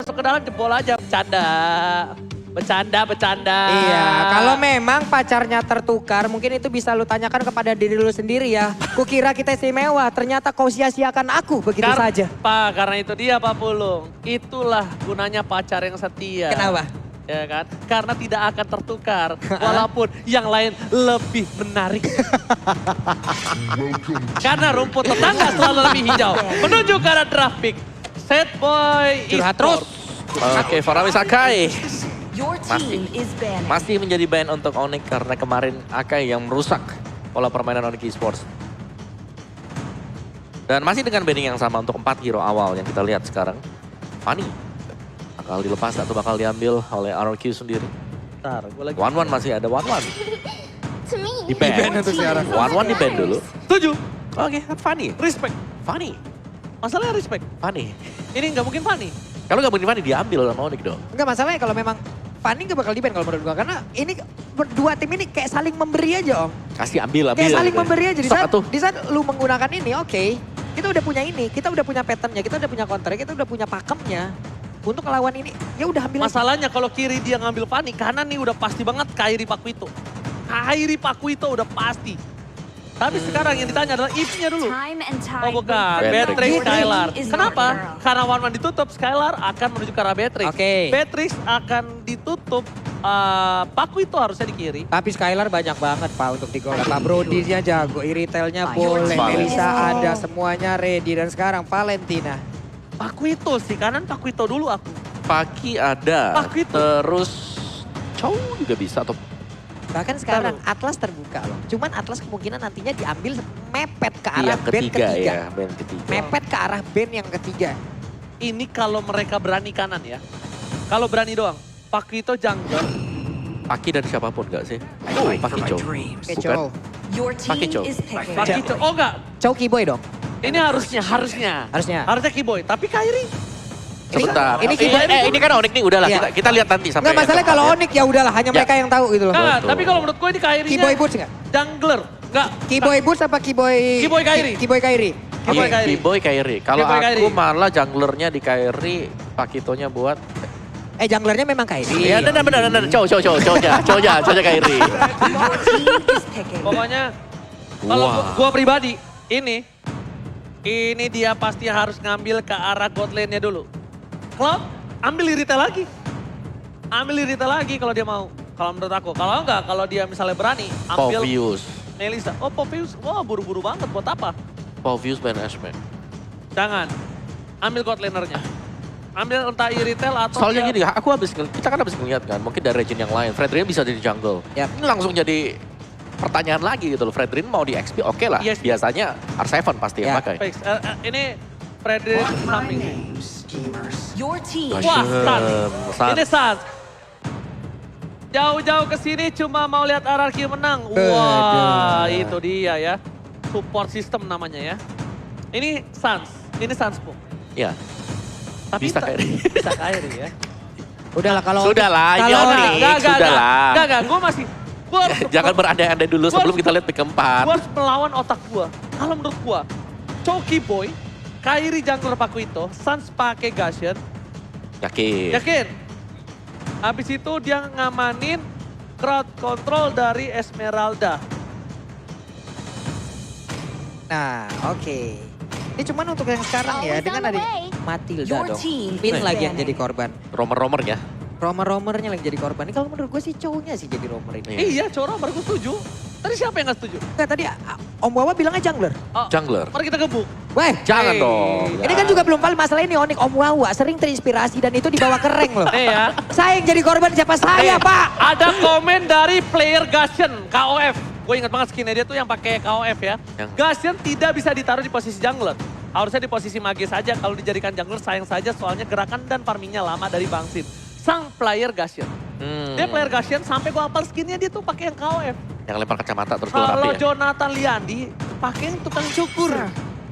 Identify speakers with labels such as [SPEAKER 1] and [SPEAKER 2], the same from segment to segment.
[SPEAKER 1] masuk ke dalam jebol aja. Bercanda.
[SPEAKER 2] Iya, kalau memang pacarnya tertukar, mungkin itu bisa lu tanyakan kepada diri lu sendiri ya. Kukira kita istimewa, ternyata kau sia-siakan aku begitu saja.
[SPEAKER 1] Pak, karena itu dia Pak Pulung. Itulah gunanya pacar yang setia.
[SPEAKER 2] Kenapa?
[SPEAKER 1] Ya kan? Karena tidak akan tertukar, walaupun yang lain lebih menarik. Karena rumput tetangga selalu lebih hijau. Menuju ke arah draft pick. Set boy
[SPEAKER 2] Curhat
[SPEAKER 1] terus.
[SPEAKER 3] Oke, Farami Sakai
[SPEAKER 4] Your team is banned.
[SPEAKER 3] masih menjadi ban untuk Onyx karena kemarin Akai yang merusak pola permainan Onyx Esports. Dan masih dengan banning yang sama untuk 4 hero awal yang kita lihat sekarang. Fanny bakal dilepas atau bakal diambil oleh RRQ sendiri.
[SPEAKER 1] Bentar, gue lagi.
[SPEAKER 3] One masih ada One.
[SPEAKER 4] To me,
[SPEAKER 3] Di ban.
[SPEAKER 4] your
[SPEAKER 2] untuk
[SPEAKER 4] team
[SPEAKER 2] sekarang.
[SPEAKER 4] is
[SPEAKER 3] One di ban
[SPEAKER 4] banned.
[SPEAKER 3] dulu.
[SPEAKER 1] Setuju.
[SPEAKER 3] Oke, Fanny.
[SPEAKER 1] Respect.
[SPEAKER 3] Fanny.
[SPEAKER 1] Masalahnya respect.
[SPEAKER 3] Fanny.
[SPEAKER 1] Ini nggak mungkin funny.
[SPEAKER 3] Kalau nggak begini Fanny diambil sama Onyx dong.
[SPEAKER 2] Enggak masalahnya kalau memang Fanny gak bakal di-ban kalau menurut gua. Karena ini berdua tim ini kayak saling memberi aja om.
[SPEAKER 3] Kasih ambil.
[SPEAKER 2] Kayak saling
[SPEAKER 3] gitu.
[SPEAKER 2] memberi aja.
[SPEAKER 3] Sok atuh.
[SPEAKER 2] Di saat lu menggunakan ini oke. Kita udah punya ini, kita udah punya patternnya, kita udah punya counternya, kita udah punya pakemnya. Untuk ngelawan ini, ya udah ambil aja.
[SPEAKER 1] Masalahnya kalau kiri dia ngambil Fanny, kanan nih udah pasti banget Kairi Pakuito. Kairi Pakuito udah pasti. Tapi sekarang yang ditanya adalah if-nya dulu.
[SPEAKER 4] Time and tide
[SPEAKER 1] Oh bukan,
[SPEAKER 3] Beatrix.
[SPEAKER 1] Beatrix
[SPEAKER 4] Your team
[SPEAKER 1] Skylar.
[SPEAKER 4] is
[SPEAKER 1] Kenapa?
[SPEAKER 4] not narrow.
[SPEAKER 1] Karena One ditutup, Skylar akan menuju ke arah Beatrix.
[SPEAKER 2] Oke.
[SPEAKER 1] Beatrix akan ditutup, Pakuito harusnya di kiri.
[SPEAKER 2] Tapi Skylar banyak banget Pak untuk di gol. Pak Brody-nya jago, Iritelnya boleh,
[SPEAKER 3] Valentine.
[SPEAKER 2] Melisa ada, semuanya ready. Dan sekarang Valentina.
[SPEAKER 1] Pakuito sih, kanan Pakuito dulu aku.
[SPEAKER 3] Paki ada.
[SPEAKER 1] Paki itu.
[SPEAKER 3] Terus Chow juga bisa atau
[SPEAKER 2] Bahkan sekarang Atlas terbuka loh. Cuman Atlas kemungkinan nantinya diambil mepet ke arah
[SPEAKER 3] yang
[SPEAKER 2] band
[SPEAKER 3] ketiga
[SPEAKER 2] ketiga.
[SPEAKER 3] ya, band ketiga.
[SPEAKER 2] Mepet ke arah band yang ketiga.
[SPEAKER 1] Ini kalau mereka berani kanan ya. Kalau berani doang. Pakuito jungler.
[SPEAKER 3] Paki dan siapapun gak sih? Paki Chow.
[SPEAKER 2] Oke,
[SPEAKER 3] Bukan.
[SPEAKER 2] Chow.
[SPEAKER 4] Your
[SPEAKER 3] Pakai
[SPEAKER 4] team
[SPEAKER 3] Chow.
[SPEAKER 4] is picking.
[SPEAKER 1] Pakuito, oh enggak.
[SPEAKER 2] Chow Keyboy dong.
[SPEAKER 1] Ini harusnya.
[SPEAKER 2] Harusnya.
[SPEAKER 1] Harusnya Keyboy, tapi Kairi.
[SPEAKER 3] Sebentar.
[SPEAKER 2] Ini
[SPEAKER 3] Ini kan Onyx nih udahlah
[SPEAKER 2] Iya.
[SPEAKER 3] kita lihat nanti sampai.
[SPEAKER 2] Enggak masalah kalau Onyx ya udahlah hanya
[SPEAKER 3] Ya.
[SPEAKER 2] mereka yang tahu gitu loh.
[SPEAKER 1] Enggak,
[SPEAKER 3] Betul.
[SPEAKER 1] tapi kalau menurut gue ini Kairinya
[SPEAKER 2] Keyboy Boots enggak?
[SPEAKER 1] jungler. Enggak.
[SPEAKER 2] Keyboy Boots apa Keyboy?
[SPEAKER 1] Keyboy Kairi.
[SPEAKER 2] Keyboy Kairi.
[SPEAKER 1] Keyboy Kairi.
[SPEAKER 3] Keyboy Kairi. Kalau
[SPEAKER 1] Keyboy
[SPEAKER 3] aku
[SPEAKER 1] Kairi.
[SPEAKER 3] malah junglernya di Kairi, Pakitonya buat.
[SPEAKER 2] Junglernya memang Kairi.
[SPEAKER 3] Iya, benar. Chow Kairi.
[SPEAKER 4] Your team is picking.
[SPEAKER 1] Pokoknya kalau
[SPEAKER 3] Wah.
[SPEAKER 1] gua pribadi ini dia pasti harus ngambil ke arah god lane-nya dulu. Cloud ambil Irita lagi. Ambil Irita lagi kalau dia mau. Kalau menurut aku. Kalau enggak, kalau dia misalnya berani ambil
[SPEAKER 3] Povius.
[SPEAKER 1] Melisa. Oh Povius, wah buru-buru banget buat apa?
[SPEAKER 3] Povius Ben Ashman.
[SPEAKER 1] Jangan. Ambil god laner-nya. Ambil entah Iritel atau
[SPEAKER 3] Soalnya
[SPEAKER 1] dia-
[SPEAKER 3] gini, kita kan habis ngeliat kan, mungkin dari region yang lain, Fredrin bisa jadi jungle.
[SPEAKER 2] Yap.
[SPEAKER 3] Ini langsung jadi pertanyaan lagi gitu loh, Fredrin mau di XP oke lah,
[SPEAKER 1] Yes.
[SPEAKER 3] biasanya R7 pasti yang
[SPEAKER 2] Ya.
[SPEAKER 3] pakai.
[SPEAKER 1] Fix. Ini Frederick samping.
[SPEAKER 4] Your team
[SPEAKER 1] Wah, Sans.
[SPEAKER 3] Sans.
[SPEAKER 1] Ini Sans. Jauh-jauh ke sini cuma mau lihat RRQ menang. Wah, itu dia ya. Support system namanya ya. Ini Sans. Ini Sans po.
[SPEAKER 3] Ya,
[SPEAKER 1] Tapi
[SPEAKER 3] bisa Kairi.
[SPEAKER 1] Bisa Kairi ya.
[SPEAKER 2] Udahlah kalau
[SPEAKER 3] Sudahlah, ini
[SPEAKER 2] kalau-
[SPEAKER 3] Onyx, sudahlah.
[SPEAKER 1] Enggak. Gue masih. Gua harus,
[SPEAKER 3] Jangan berandai-andai dulu sebelum kita lihat pick keempat.
[SPEAKER 1] gua harus melawan otak gue. Kalau menurut gue, Choki Boy, Kairi jungler Pakuito, Sans pakai Gashen.
[SPEAKER 3] Yakin.
[SPEAKER 1] Yakin? Habis itu dia ngamanin crowd control dari Esmeralda.
[SPEAKER 2] Nah, oke. Ini cuman untuk yang sekarang ya,
[SPEAKER 4] Always
[SPEAKER 2] dengan
[SPEAKER 4] on the
[SPEAKER 2] ada
[SPEAKER 4] way.
[SPEAKER 2] Matilda
[SPEAKER 4] Your
[SPEAKER 2] dong.
[SPEAKER 4] team
[SPEAKER 2] Pin
[SPEAKER 4] is
[SPEAKER 2] lagi yang
[SPEAKER 4] banning.
[SPEAKER 2] jadi korban.
[SPEAKER 3] Romer ya.
[SPEAKER 2] Romer-romernya yang jadi korban. Ini kalau menurut gue sih cowoknya sih jadi romer ini.
[SPEAKER 3] Iya.
[SPEAKER 1] Iya, Coro baru gue setuju. Tadi siapa yang gak setuju?
[SPEAKER 2] Enggak, tadi Om Wawa bilangnya jungler.
[SPEAKER 1] Oh,
[SPEAKER 3] Jungler.
[SPEAKER 1] mari kita gebuk.
[SPEAKER 2] Weh,
[SPEAKER 3] Jangan
[SPEAKER 1] Hey.
[SPEAKER 3] dong.
[SPEAKER 2] ini kan juga belum valid masalah ini Onyx. Om Wawa sering terinspirasi dan itu dibawa ke rank loh.
[SPEAKER 1] Nih ya.
[SPEAKER 2] Saya yang jadi korban siapa saya,
[SPEAKER 1] Nih,
[SPEAKER 2] Pak?
[SPEAKER 1] Ada komen dari player Gashen, KOF. Gue inget banget skinnya dia tuh yang pakai KOF ya.
[SPEAKER 3] Yang-
[SPEAKER 1] Gashen tidak bisa ditaruh di posisi jungler. Harusnya di posisi mage saja. Kalau dijadikan jungler sayang saja soalnya gerakan dan farmingnya lama dari Bang Sin. Sang player Gashen. Dia player Gashen sampai gue hafal skinnya dia tuh pakai yang KOF.
[SPEAKER 3] Yang lempar kacamata terus keluar
[SPEAKER 1] Kalau
[SPEAKER 3] api ya.
[SPEAKER 1] Jonathan Liandi pakai yang tukang cukur.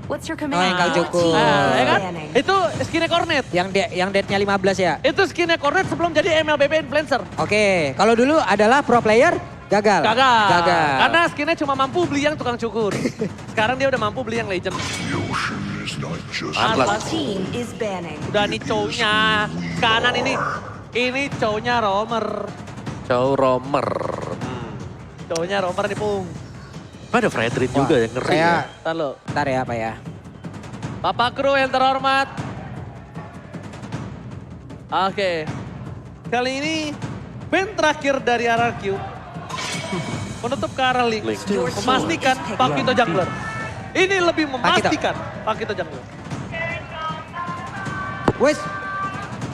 [SPEAKER 4] What's your
[SPEAKER 2] Oh,
[SPEAKER 4] command?
[SPEAKER 2] yang kau
[SPEAKER 4] Your
[SPEAKER 2] cukur.
[SPEAKER 4] team
[SPEAKER 1] Nah,
[SPEAKER 4] is
[SPEAKER 1] ya kan?
[SPEAKER 4] banning.
[SPEAKER 1] Itu skinnya Cornet.
[SPEAKER 2] Yang deadnya 15 ya?
[SPEAKER 1] Itu skinnya Cornet sebelum jadi MLBB influencer.
[SPEAKER 2] Oke, kalau dulu adalah pro player, gagal.
[SPEAKER 1] Gagal. Karena skinnya cuma mampu beli yang tukang cukur. Sekarang dia udah mampu beli yang legend.
[SPEAKER 4] Your team is banning.
[SPEAKER 1] Udah nih cownya. Kanan ini. Ini cownya Romer.
[SPEAKER 3] Chow Romer.
[SPEAKER 1] Cownya Romer nih, Pung.
[SPEAKER 3] Ada Fredrin juga yang ngeri ya.
[SPEAKER 1] Ntar lo.
[SPEAKER 2] Ntar ya Pak ya.
[SPEAKER 1] Bapak kru yang terhormat. Oke. Kali ini band terakhir dari RRQ. Menutup ke arah Link. Memastikan Pakito jungler. Ini lebih memastikan Pakito jungler.
[SPEAKER 2] Wes,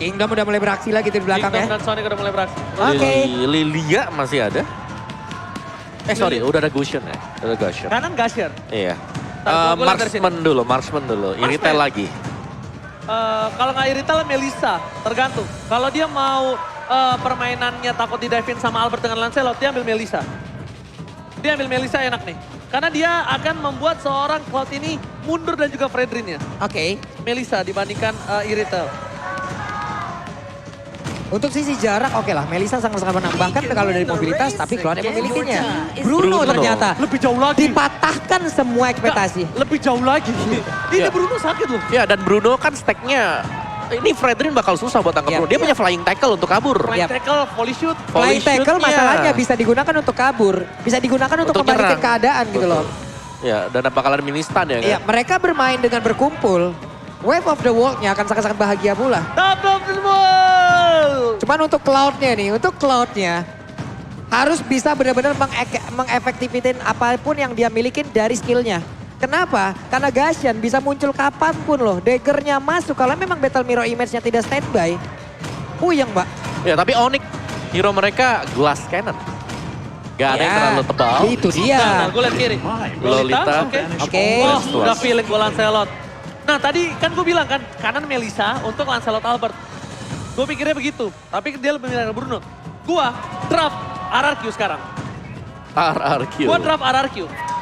[SPEAKER 2] Kingdom udah mulai beraksi lagi di belakang
[SPEAKER 1] Kingdom
[SPEAKER 2] ya.
[SPEAKER 1] dan Sonic udah mulai beraksi.
[SPEAKER 2] Oke.
[SPEAKER 3] Lilia masih ada. Sorry, udah ada Gusion ya. Udah Gusion.
[SPEAKER 1] Kanan Gasher.
[SPEAKER 3] Iya.
[SPEAKER 1] Ntar gua lihat dari
[SPEAKER 3] Marksman dulu. Iritel lagi.
[SPEAKER 1] Kalau nggak Iritel, Melissa. Tergantung. Kalau dia mau permainannya takut di dive sama Albert dengan Lancelot, dia ambil Melissa. Dia ambil Melissa enak nih. Karena dia akan membuat seorang Cloud ini mundur dan juga Fredrin-nya.
[SPEAKER 2] Oke.
[SPEAKER 1] Melissa dibandingkan Iritel.
[SPEAKER 2] Untuk sisi jarak oke lah, Melissa sangat-sangat menang. Bahkan kalau dari mobilitas, tapi Cloud yang memilikinya. Bruno ternyata
[SPEAKER 1] Lebih jauh lagi.
[SPEAKER 2] dipatahkan semua ekspektasi.
[SPEAKER 1] Lebih jauh lagi. Ini Bruno sakit loh.
[SPEAKER 3] Ya dan Bruno kan stacknya. Ini Fredrin bakal susah buat tangkap
[SPEAKER 2] Iya.
[SPEAKER 3] Bruno. Dia punya flying tackle untuk kabur.
[SPEAKER 1] Flying tackle, volley shoot.
[SPEAKER 2] Flying tackle
[SPEAKER 3] shoot-nya.
[SPEAKER 2] masalahnya bisa digunakan untuk kabur. Bisa digunakan untuk membalikan
[SPEAKER 3] nyerang.
[SPEAKER 2] keadaan gitu loh.
[SPEAKER 3] Ya dan bakalan mini stun ya kan.
[SPEAKER 2] Iya, mereka bermain dengan berkumpul. Wave of the World-nya akan sangat-sangat bahagia pula.
[SPEAKER 1] Top of the world.
[SPEAKER 2] Cuman untuk Cloud-nya nih, harus bisa benar-benar mengefektifin apapun yang dia milikin dari skillnya. Kenapa? Karena Gashan bisa muncul kapanpun loh. Daggernya masuk, kalau memang Battle Mirror Image-nya tidak standby. Puyeng Mbak.
[SPEAKER 3] Ya tapi Onyx hero mereka glass cannon. Gak ada yang
[SPEAKER 2] Ya,
[SPEAKER 3] terlalu tebal.
[SPEAKER 2] Itu dia.
[SPEAKER 1] Nah, gue liat kiri.
[SPEAKER 3] Lolita.
[SPEAKER 2] Oke.
[SPEAKER 1] Oh, udah feeling gue Lancelot. Nah tadi kan gue bilang kan, kanan Melissa untuk Lancelot Albert. Gue pikirnya begitu, tapi dia lebih milih Bruno. Gue draft RRQ sekarang.
[SPEAKER 3] RRQ.
[SPEAKER 1] Gue draft RRQ.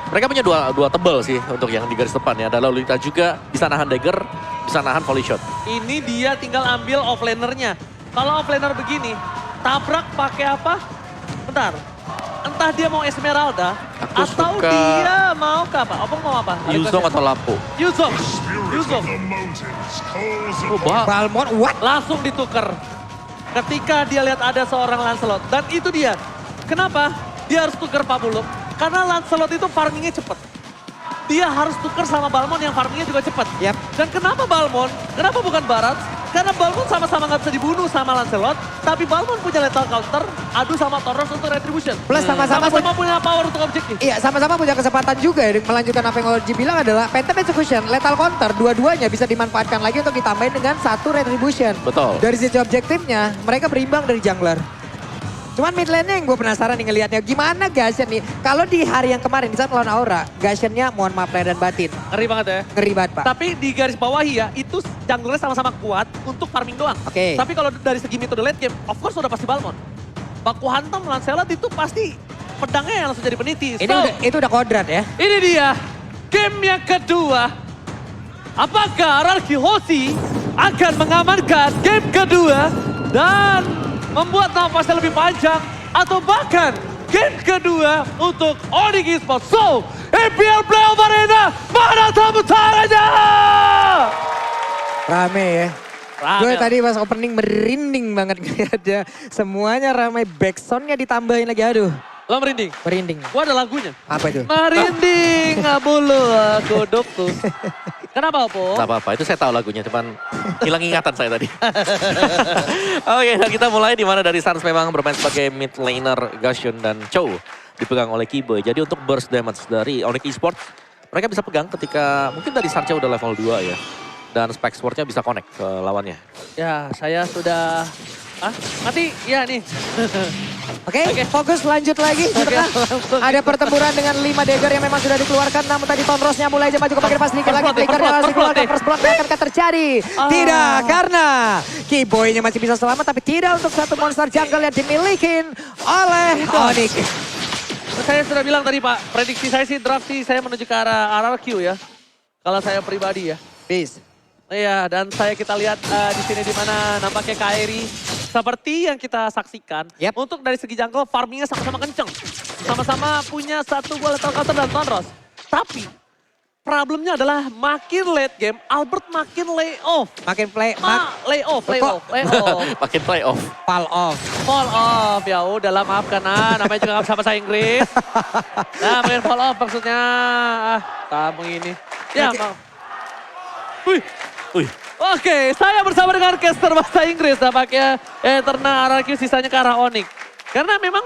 [SPEAKER 3] Mereka punya dua tebel sih untuk yang di garis depan ya. Ada Lolita juga bisa nahan dagger, bisa nahan volley shot.
[SPEAKER 1] Ini dia tinggal ambil offlaner-nya. Kalau offlaner begini, tabrak pakai apa? Bentar. Entah dia mau Esmeralda,
[SPEAKER 3] Aku
[SPEAKER 1] atau
[SPEAKER 3] suka
[SPEAKER 1] dia mau ke apa? Opung mau apa?
[SPEAKER 3] Yuzong atau Lampu.
[SPEAKER 1] Yuzong. Yuzong.
[SPEAKER 3] Oh,
[SPEAKER 2] Balmond, what?
[SPEAKER 1] Langsung ditukar. Ketika dia lihat ada seorang Lancelot. Dan itu dia. Kenapa dia harus tukar Pak Buluk? Karena Lancelot itu farmingnya cepat. Dia harus tukar sama Balmond yang farmingnya juga cepat.
[SPEAKER 2] Yap.
[SPEAKER 1] Dan kenapa Balmond? Kenapa bukan Barat? Karena Balmond sama-sama nggak bisa dibunuh sama Lancelot. Tapi Balmond punya lethal counter, adu sama Tauros untuk retribution.
[SPEAKER 2] Plus sama-sama
[SPEAKER 1] Sama-sama punya power untuk objektif.
[SPEAKER 2] Iya, sama-sama punya kesempatan juga ya, melanjutkan apa yang Orji bilang adalah Phantom Execution, Lethal Counter, dua-duanya bisa dimanfaatkan lagi untuk ditambahin dengan satu Retribution.
[SPEAKER 3] Betul.
[SPEAKER 2] Dari sisi objektifnya, mereka berimbang dari jungler. Cuman mid lane-nya yang gue penasaran nih ngelihatnya, gimana Gashen nih? Kalau di hari yang kemarin, di saat melawan Aura, Gashen-nya mohon maaf lahir dan batin.
[SPEAKER 1] Ngeri banget ya.
[SPEAKER 2] Ngeri banget Pak.
[SPEAKER 1] Tapi di garis bawahi ya, itu junglernya sama-sama kuat untuk farming doang.
[SPEAKER 2] Oke.
[SPEAKER 1] Tapi kalau dari segi metode late game, of course udah pasti Balmond. Baku hantam Lancelot itu pasti pedangnya yang langsung jadi peniti.
[SPEAKER 2] Itu udah kodrat ya.
[SPEAKER 1] Ini dia game yang kedua. Apakah RRQ Hoshi akan mengamankan game kedua dan membuat nafasnya lebih panjang atau bahkan game kedua untuk Onyx Esports. So, EPL Playoff Arena, mana tepuk tangannya?
[SPEAKER 2] Rame ya.
[SPEAKER 1] Rame.
[SPEAKER 2] Gue tadi pas opening merinding banget ngeliatnya. Semuanya ramai, backsoundnya ditambahin lagi, aduh.
[SPEAKER 1] Lo merinding?
[SPEAKER 2] Merinding.
[SPEAKER 1] Gua ada lagunya.
[SPEAKER 2] Apa itu?
[SPEAKER 1] Merinding bulu godokku. Kenapa, Po?
[SPEAKER 3] Gak apa-apa, itu saya tahu lagunya, cuman hilang ingatan saya tadi. Oke, dan kita mulai di mana dari Suns memang bermain sebagai mid laner Gashen dan Chow dipegang oleh Kiboy. Jadi untuk burst damage dari Onyx Esports, mereka bisa pegang ketika mungkin tadi Sancho udah level 2 ya. Dan spike swordnya bisa connect ke lawannya.
[SPEAKER 1] Ya, saya sudah... mati? Ya nih.
[SPEAKER 2] Oke, fokus lanjut lagi. Di tengah. Ada pertempuran dengan 5 dagger yang memang sudah dikeluarkan. Namun tadi Tonrosnya mulai maju ke bagian pas sedikit lagi. Flickernya harus dikeluarkan. First blood akan terjadi. Tidak, karena Kiboy-nya masih bisa selamat. Tapi tidak untuk satu monster jungle yang dimiliki oleh Onyx.
[SPEAKER 1] Saya sudah bilang tadi Pak, prediksi saya sih draft sih saya menuju ke arah RRQ ya. Kalau saya pribadi ya.
[SPEAKER 2] Peace.
[SPEAKER 1] Iya, dan kita lihat di sini di mana nampaknya Kairi seperti yang kita saksikan.
[SPEAKER 2] Yep.
[SPEAKER 1] Untuk dari segi jungle farmingnya sama-sama kenceng. Sama-sama punya satu gol lethal counter dan Tonros. Tapi problemnya adalah makin late game, Albert makin lay off.
[SPEAKER 2] Makin
[SPEAKER 1] Lay off.
[SPEAKER 3] Makin playoff.
[SPEAKER 2] fall off.
[SPEAKER 1] Fall off, ya udahlah maafkan namanya juga nggak bisa bahasa Inggris. Nah, makin fall off maksudnya, kamu ini. Ya, maaf.
[SPEAKER 3] Wih.
[SPEAKER 1] Oke, saya bersama dengan caster bahasa Inggris tampaknya Eternal RRQ sisanya ke arah Onyx. Karena memang,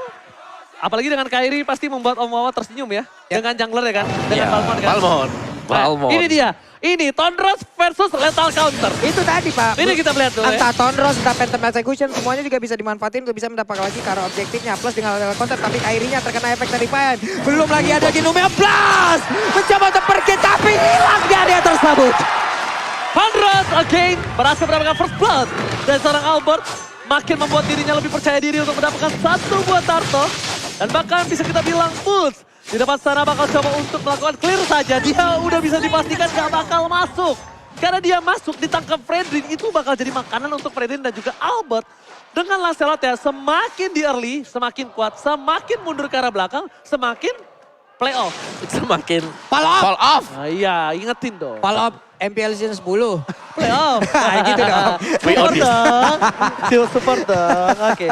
[SPEAKER 1] apalagi dengan Kairi pasti membuat Om Wawa tersenyum ya. Dengan jungler ya kan, dengan Balmond kan.
[SPEAKER 3] Balmond.
[SPEAKER 1] Ini dia, ini Thundros versus Lethal Counter.
[SPEAKER 2] Itu tadi Pak.
[SPEAKER 1] Ini kita melihat dulu ya.
[SPEAKER 2] Entah Thundros, entah Phantom Execution, semuanya juga bisa dimanfaatin untuk bisa mendapatkan lagi karena objektifnya. Plus dengan level counter, tapi Kairinya terkena efek dari Fan. Belum lagi ada Ginumia Blast. Mencoba untuk pergi, tapi hilang dia tersebut.
[SPEAKER 1] Thundros again berhasil mendapatkan first blood. Dan seorang Albert makin membuat dirinya lebih percaya diri untuk mendapatkan satu buah Tarto. Dan bahkan bisa kita bilang Bulls di depan sana bakal coba untuk melakukan clear saja. Dia udah bisa dipastikan gak bakal masuk. Karena dia masuk ditangkap Fredrin itu bakal jadi makanan untuk Fredrin dan juga Albert. Dengan Lancelot ya semakin di early, semakin kuat, semakin mundur ke arah belakang, semakin playoff.
[SPEAKER 3] Semakin
[SPEAKER 2] Fall off.
[SPEAKER 3] fall off.
[SPEAKER 1] Nah, iya, ingetin dong.
[SPEAKER 2] Fall off MPL season 10.
[SPEAKER 1] Playoff.
[SPEAKER 2] Kayak gitu dong.
[SPEAKER 1] Support dong. Still support dong. Oke.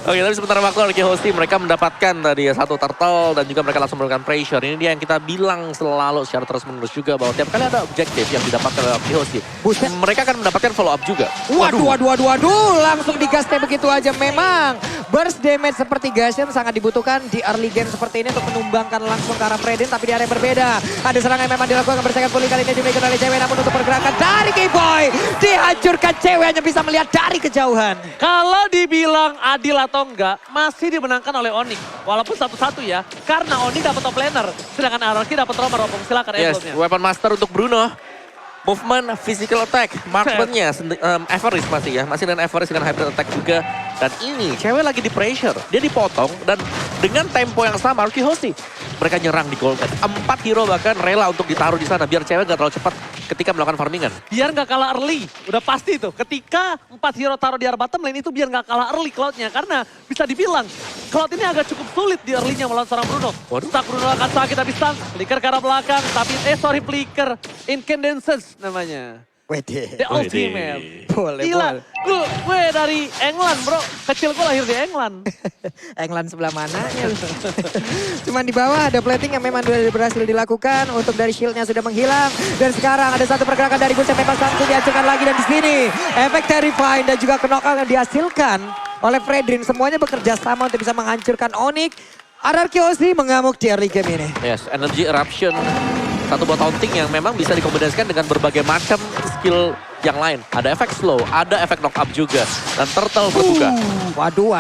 [SPEAKER 3] Oke, tapi sementara waktu RRQ Hosti mereka mendapatkan tadi satu turtle dan juga mereka langsung memberikan pressure. Ini dia yang kita bilang selalu secara terus menerus juga bahwa tiap kali ada objektif yang didapatkan oleh RRQ Hosti, mereka akan mendapatkan follow up juga.
[SPEAKER 2] Waduh. Langsung digasnya begitu aja. Memang burst damage seperti Gashen sangat dibutuhkan di early game seperti ini untuk menumbangkan langsung ke arah Fredin. Tapi di area yang berbeda. Ada serangan yang memang dilakukan bersaing pulih kali ini dimiliki oleh cewek. Namun untuk pergerakan dari K-Boy dihancurkan, cewek hanya bisa melihat dari kejauhan.
[SPEAKER 1] Kalau dibilang adil atau enggak, masih dimenangkan oleh Onyx. Walaupun satu-satu ya, karena Onyx dapat top laner. Sedangkan RRQ dapat romer. Silakan
[SPEAKER 3] Yes,
[SPEAKER 1] emblemnya.
[SPEAKER 3] weapon master untuk Bruno. Movement, physical attack, marksman-nya Everest masih ya. Masih dengan Everest dengan hybrid attack juga. Dan ini cewek lagi di pressure. Dia dipotong dan dengan tempo yang sama RRQ Hosti. Mereka nyerang di Golden. 4 hero bahkan rela untuk ditaruh di sana biar cewek gak terlalu cepat ketika melakukan farmingan.
[SPEAKER 1] Biar nggak kalah early, udah pasti itu. Ketika 4 hero taruh di area bottom lane itu biar nggak kalah early Cloud-nya. Karena bisa dibilang Cloud ini agak cukup sulit di early-nya melawan seorang Bruno. Stuck Bruno akan sakit habis stun. Flicker ke arah belakang, tapi flicker. Incandescence namanya.
[SPEAKER 2] Wede.
[SPEAKER 1] The ultimate.
[SPEAKER 2] Boleh.
[SPEAKER 1] Gila, gue dari England bro. Kecil gue lahir di England.
[SPEAKER 2] England sebelah mana? Cuman di bawah ada plating yang memang sudah berhasil dilakukan. Untuk dari shieldnya sudah menghilang. Dan sekarang ada satu pergerakan dari Gus yang memang langsung dihancurkan lagi. Dan di sini efek terrifying dan juga knockout yang dihasilkan oleh Fredrin. Semuanya bekerja sama untuk bisa menghancurkan Onyx. RRQ Hosti mengamuk di early game ini.
[SPEAKER 3] Yes, energy eruption. Satu buat taunting yang memang bisa dikombinasikan dengan berbagai macam skill yang lain. Ada efek slow, ada efek knock up juga. Dan turtle terbuka.
[SPEAKER 2] Waduh.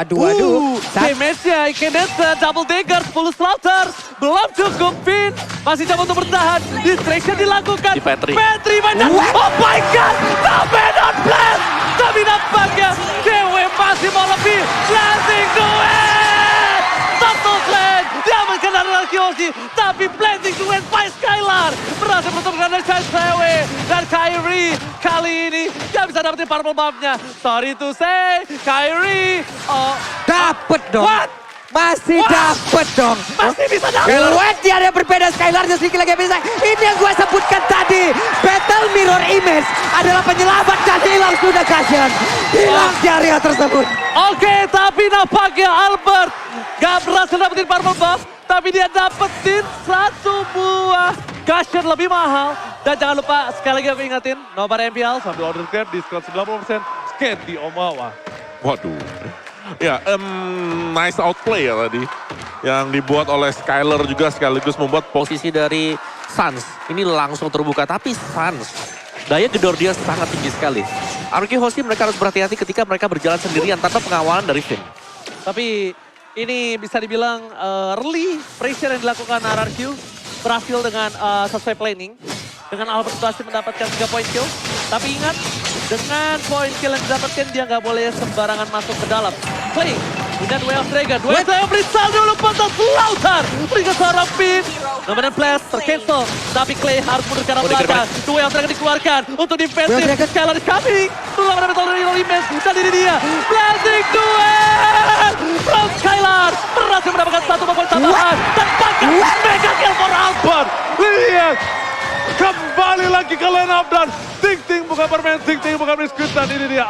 [SPEAKER 1] Damage-nya Incandescence, double dagger, 10 slaughter. Belum cukup Pin. Masih coba untuk bertahan. Distraction dilakukan.
[SPEAKER 3] Di Petri.
[SPEAKER 1] Petri banyak. Oh my god. Sampai not blast. Tapi nampaknya Dewe masih mau lebih. Landing to it. Satu slide. Diamankan dari RRQ Hosti. Tapi planting to win by Skylar. Berhasil bertemu dari Dewe. Dan Kairi kali ini dia bisa dapetin purple buff-nya. Sorry to say, Kairi. Oh,
[SPEAKER 2] Dapet dong.
[SPEAKER 1] what?
[SPEAKER 2] Masih dapet dong.
[SPEAKER 1] Masih bisa dapet.
[SPEAKER 2] What? Dia ada berbeda Skylar sedikit lagi bisa. Ini yang gue sebutkan tadi. Battle Mirror Image adalah penyelamat dan hilang sudah Gashen. Hilang di area tersebut.
[SPEAKER 1] Oke, tapi nampaknya Albert gak berhasil dapetin purple buff. Tapi dia dapetin satu buah Gashen lebih mahal. Dan jangan lupa, sekali lagi aku ingetin, nobar MPL sambil order grab diskon 90% scan di Omawa.
[SPEAKER 5] Waduh. Ya, nice outplay ya tadi. Yang dibuat oleh Skylar juga sekaligus membuat
[SPEAKER 3] Posisi dari Suns ini langsung terbuka. Tapi Suns, daya gedor dia sangat tinggi sekali. RRQ Hosti mereka harus berhati-hati ketika mereka berjalan sendirian tanpa pengawalan dari Finn.
[SPEAKER 1] Tapi ini bisa dibilang early pressure yang dilakukan RRQ berhasil dengan sesuai planning. Dengan Albert berhasil mendapatkan 3 point kill. Tapi ingat, dengan point kill yang didapatkan dia nggak boleh sembarangan masuk ke dalam. Play dengan Way of Dragon. Way of Dragon berisal dulu, pantas Lautar. Berikan seorang pin. Nomor flash tercancel. Tapi Clay harus mundur ke arah belakang. Dua yang terakhir dikeluarkan untuk defensif. Skylar is coming. Belum ada betul dari Olimes. Dan ini dia. Blazing duel. From Skylar. Berhasil mendapatkan 1 poin tambahan. Dan bahkan mega kill for Albert.
[SPEAKER 5] Lihat. Kembali lagi ke line up dan Ting bukan bermain, Ting bukan diskutan. Ini dia,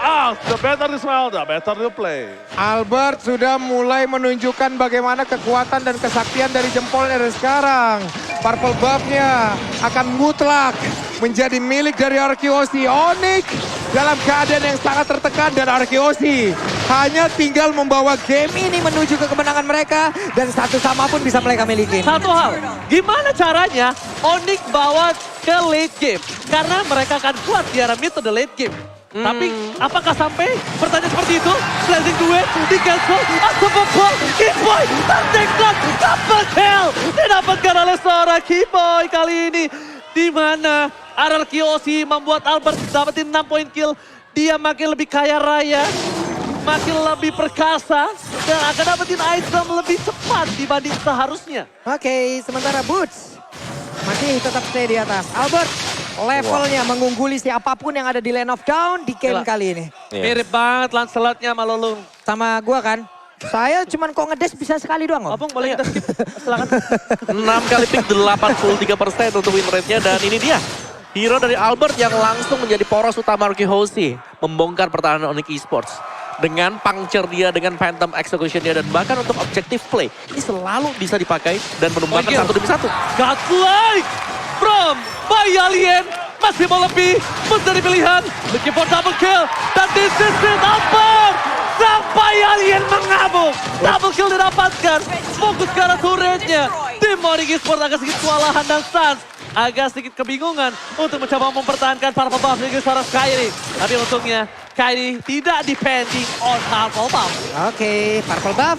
[SPEAKER 5] the better is well, the better you play.
[SPEAKER 6] Albert sudah mulai menunjukkan bagaimana kekuatan dan kesaktian dari jempolnya dari sekarang. Purple buff-nya akan mutlak menjadi milik dari Arkeosi. Onyx dalam keadaan yang sangat tertekan dan Arkeosi hanya tinggal membawa game ini menuju ke kemenangan mereka dan satu sama pun bisa mereka miliki.
[SPEAKER 1] Satu hal, gimana caranya Onyx bawa ke late game? Karena mereka akan kuat di arah mid to the late game. Tapi apakah sampai pertanyaan seperti itu? Blazing duet, di cancel, Asapa Ball, Keyboy, Tanteklan, double kill! Didapatkan oleh seorang Keyboy kali ini. Di mana Arkeosi membuat Albert dapetin 6 poin kill. Dia makin lebih kaya raya, makin lebih perkasa, dan akan dapetin item lebih cepat dibanding seharusnya.
[SPEAKER 2] Oke, sementara Boots masih tetap stay di atas. Albert levelnya mengungguli siapapun yang ada di Lane of Dawn di game
[SPEAKER 1] Gila.
[SPEAKER 2] kali ini.
[SPEAKER 1] Mirip banget Lancelotnya sama Lolong.
[SPEAKER 2] Sama gua kan. Saya cuman kok ngedes bisa sekali doang kok.
[SPEAKER 1] Opung boleh kita skip? Silakan.
[SPEAKER 3] 6 kali pick 83% untuk win rate-nya dan ini dia. Hero dari Albert yang langsung menjadi poros utama Arkeosi. Membongkar pertahanan Onyx Esports. Dengan puncture dia, dengan phantom execution dia, dan bahkan untuk objective play. Ini selalu bisa dipakai dan menumbangkan satu demi satu.
[SPEAKER 1] Godlike from Bayalien. Masih mau lebih menjadi pilihan. Looking for double kill. Dan this is it, Albert. Sampai Alien mengabuk. Double kill didapatkan. Fokus ke arah turretnya. Tim Onyx Esports agak sedikit kewalahan dan Suns agak sedikit kebingungan untuk mencoba mempertahankan Purple Buff dengan seorang Kairi. Tapi untungnya Kairi tidak depending on Purple Buff.
[SPEAKER 2] Oke, Purple Buff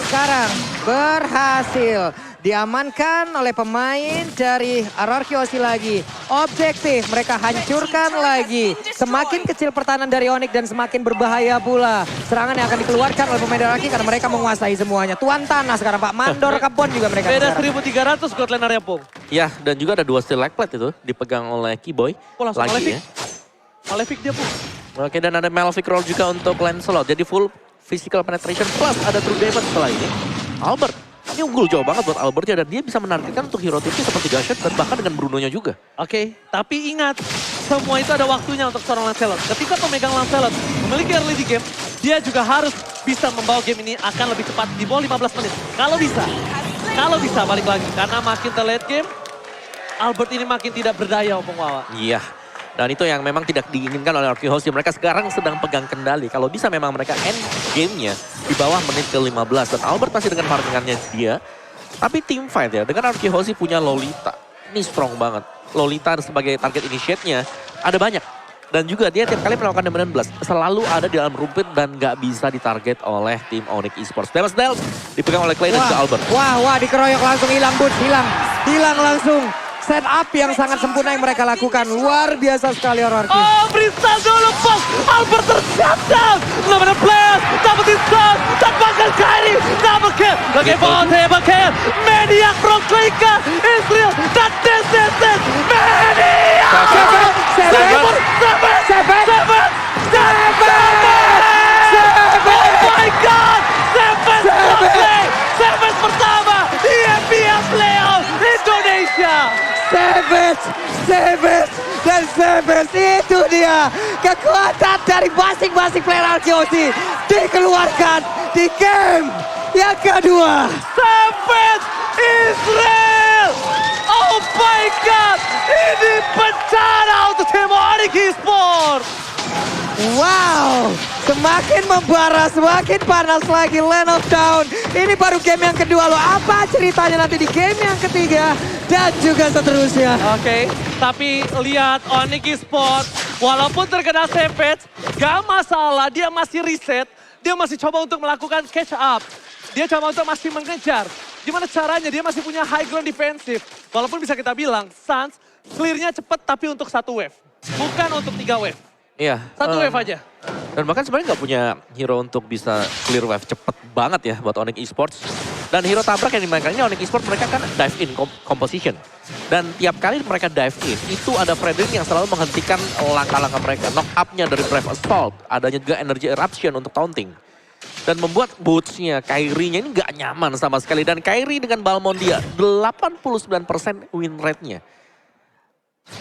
[SPEAKER 2] sekarang berhasil diamankan oleh pemain dari Arkeosi lagi. Objektif mereka hancurkan lagi. Semakin kecil pertahanan dari Onyx dan semakin berbahaya pula. Serangan yang akan dikeluarkan oleh pemain Arki karena mereka menguasai semuanya. Tuan tanah sekarang Pak. Mandor Kabon juga mereka.
[SPEAKER 1] Beda
[SPEAKER 2] sekarang.
[SPEAKER 1] 1.300 God Lane area Pung.
[SPEAKER 3] Ya, dan juga ada 2 steel leg plate itu dipegang oleh Keyboy.
[SPEAKER 1] Oh, langsung
[SPEAKER 3] lagi
[SPEAKER 1] Malefic.
[SPEAKER 3] ya.
[SPEAKER 1] Malefic dia Pung.
[SPEAKER 3] Oke, dan ada Malefic roll juga untuk Lancelot. Jadi full physical penetration plus ada true damage setelah ini. Albert, ini unggul jauh banget buat Albert ya, dan dia bisa menargetkan untuk hero tipnya seperti Gashet dan bahkan dengan Brunonya juga.
[SPEAKER 1] Oke, tapi ingat, semua itu ada waktunya untuk seorang Lancelot. Ketika pemegang Lancelot memiliki early di game, dia juga harus bisa membawa game ini akan lebih cepat di bawah 15 menit. Kalau bisa balik lagi. Karena makin ke late game, Albert ini makin tidak berdaya Opung Wawa.
[SPEAKER 3] Iya, dan itu yang memang tidak diinginkan oleh Arkeosi. Mereka sekarang sedang pegang kendali. Kalau bisa memang mereka end game-nya di bawah menit ke-15. Dan Albert masih dengan markingannya dia. Tapi team fight ya, dengan Arkeosi punya Lolita. Ini strong banget. Lolita sebagai target initiate-nya ada banyak. Dan juga dia tiap kali melakukan dominant blast selalu ada di dalam rumput dan gak bisa ditarget oleh tim Onyx Esports. Damage dealt dipegang oleh Clay dan juga Albert.
[SPEAKER 2] Wah, dikeroyok langsung hilang Boots, hilang langsung. Set up yang sangat sempurna yang mereka lakukan. Luar biasa sekali Arkeosi.
[SPEAKER 1] Oh, Bristol dulu pas Albert tershutdown. Nomor blast, dapetin stun, dan bahkan Kairi double kill. Lagi table kill, Maniac from Klika, Israel, dan this is it, Maniac! Oh my God! Seven pertama di MPL Playoff Indonesia!
[SPEAKER 2] Savage, itu dia kekuatan dari masing-masing player Arkeosi dikeluarkan di game yang kedua.
[SPEAKER 1] Savage Israel! Oh my God! Ini bencana untuk tim Onyx Esports!
[SPEAKER 2] Wow, semakin membara, semakin panas lagi Lane of Dawn. Ini baru game yang kedua loh. Apa ceritanya nanti di game yang ketiga dan juga seterusnya.
[SPEAKER 1] Oke, tapi lihat Onyx Esports, walaupun terkena Savage, gak masalah, dia masih reset, dia masih coba untuk melakukan catch up. Dia coba untuk masih mengejar. Gimana caranya, dia masih punya high ground defensif. Walaupun bisa kita bilang, Suns clear-nya cepat tapi untuk 1 wave. Bukan untuk 3 wave.
[SPEAKER 3] Iya.
[SPEAKER 1] 1 wave aja.
[SPEAKER 3] Dan bahkan sebenarnya nggak punya hero untuk bisa clear wave cepet banget ya buat Onyx Esports. Dan hero tabrak yang dimainkan ini Onyx Esports mereka kan dive in composition. Dan tiap kali mereka dive in, itu ada Frederick yang selalu menghentikan langkah-langkah mereka. Knock up-nya dari Brave Assault, adanya juga Energy Eruption untuk taunting. Dan membuat boots-nya, Kyrie-nya ini gak nyaman sama sekali. Dan Kyrie dengan Balmondia, 89% win rate-nya.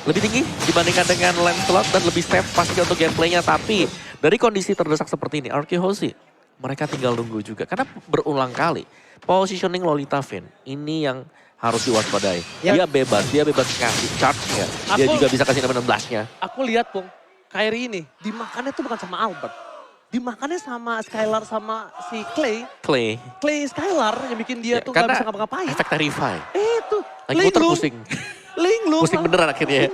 [SPEAKER 3] Lebih tinggi dibandingkan dengan Lancelot dan lebih safe pasti untuk gameplaynya. Tapi dari kondisi terdesak seperti ini, Arkehosi mereka tinggal nunggu juga. Karena berulang kali positioning Lolita Vin ini yang harus diwaspadai.
[SPEAKER 2] Ya.
[SPEAKER 3] Dia bebas ngasih charge-nya. Dia juga bisa kasih 16-nya.
[SPEAKER 1] Aku lihat Pung, Kyrie ini dimakannya tuh bukan sama Albert. Dimakannya sama Skylar sama si Clay. Clay Skylar yang bikin dia tuh gak bisa ngapa-ngapain.
[SPEAKER 3] Efek Terrify.
[SPEAKER 1] Itu.
[SPEAKER 3] Lagi muter pusing.
[SPEAKER 1] Linglung.
[SPEAKER 3] Pusing beneran akhirnya.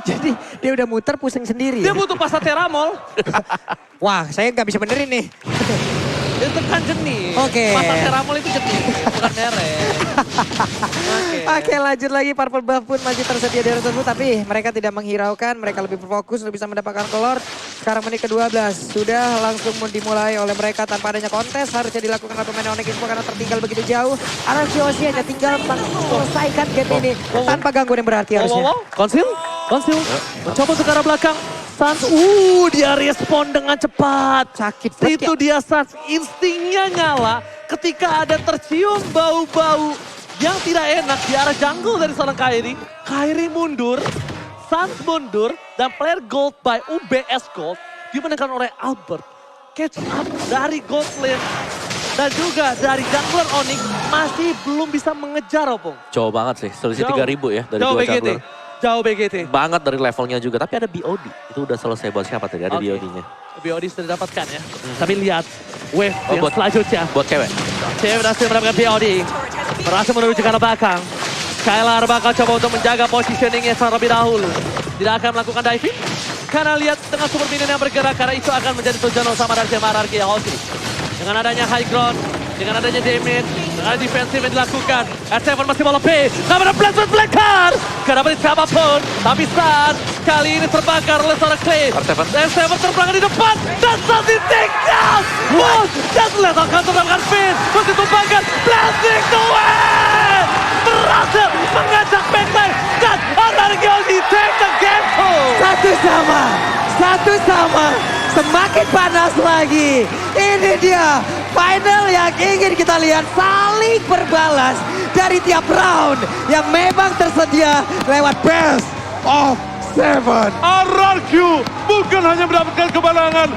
[SPEAKER 2] Jadi dia udah muter pusing sendiri.
[SPEAKER 1] Dia butuh pasta teramol.
[SPEAKER 2] Wah, saya nggak bisa benerin nih.
[SPEAKER 1] Itu kan jenis.
[SPEAKER 2] Oke.
[SPEAKER 1] Pasta teramol itu jenis, bukan merek.
[SPEAKER 2] Oke, lanjut lagi. Purple buff pun masih tersedia di tersebut, tapi mereka tidak menghiraukan. Mereka lebih berfokus untuk bisa mendapatkan kolor. Sekarang menit ke-12 sudah langsung dimulai oleh mereka tanpa adanya kontes. Harusnya dilakukan oleh pemain Onyx Esports karena tertinggal begitu jauh. Arkehosi hanya tinggal menyelesaikan game ini tanpa gangguan yang berarti harusnya.
[SPEAKER 1] Konsil. Mencoba untuk ke arah belakang. Sans, dia respon dengan cepat.
[SPEAKER 2] Sakit banget
[SPEAKER 1] Itu dia Sans, instingnya nyala ketika ada tercium bau-bau yang tidak enak di arah jungle dari seorang Kyrie. Kyrie mundur, Sans mundur, dan player gold by UBS Gold dimenangkan oleh Albert. Catch up dari gold lane dan juga dari jungler Onyx masih belum bisa mengejar Opung.
[SPEAKER 3] Jauh banget sih, selisih
[SPEAKER 1] Jauh.
[SPEAKER 3] 3.000 ya dari
[SPEAKER 1] Jauh
[SPEAKER 3] dua
[SPEAKER 1] BGT.
[SPEAKER 3] jungler.
[SPEAKER 1] Jauh BGT.
[SPEAKER 3] Banget dari levelnya juga, tapi ada BOD. Itu udah selesai buat siapa tadi, ada
[SPEAKER 1] Oke.
[SPEAKER 3] BOD-nya.
[SPEAKER 1] BOD sudah didapatkan ya. Tapi lihat wave yang
[SPEAKER 3] buat-
[SPEAKER 1] selanjutnya.
[SPEAKER 3] Buat cewek.
[SPEAKER 1] Cewek berhasil mendapatkan BOD. Berhasil menuju ke arah belakang. Skylar bakal coba untuk menjaga positioningnya terlebih dahulu. Tidak akan melakukan diving. Karena lihat tengah super minion yang bergerak. Karena itu akan menjadi tujuan utama dari Arkehosi. Dengan adanya high ground. Dengan adanya damage. Dengan ada defensif yang dilakukan. S7 masih mau lebih. Gak ada blast belakang. Gak dapat siapapun. Tapi saat kali ini terbakar oleh seorang Clay.
[SPEAKER 3] R7.
[SPEAKER 1] S7 terbakar di depan. Dan saat di take down. Wow. Dan lihat akan terdapatkan Finn. Terus ditumpangkan. Blasting to win. Berhasil mengajak backline. Dan Arkehosi take the game too.
[SPEAKER 2] Satu sama. Semakin panas lagi. Ini dia final yang ingin kita lihat saling berbalas dari tiap round yang memang tersedia lewat best of 7.
[SPEAKER 5] RRQ bukan hanya mendapatkan kemenangan,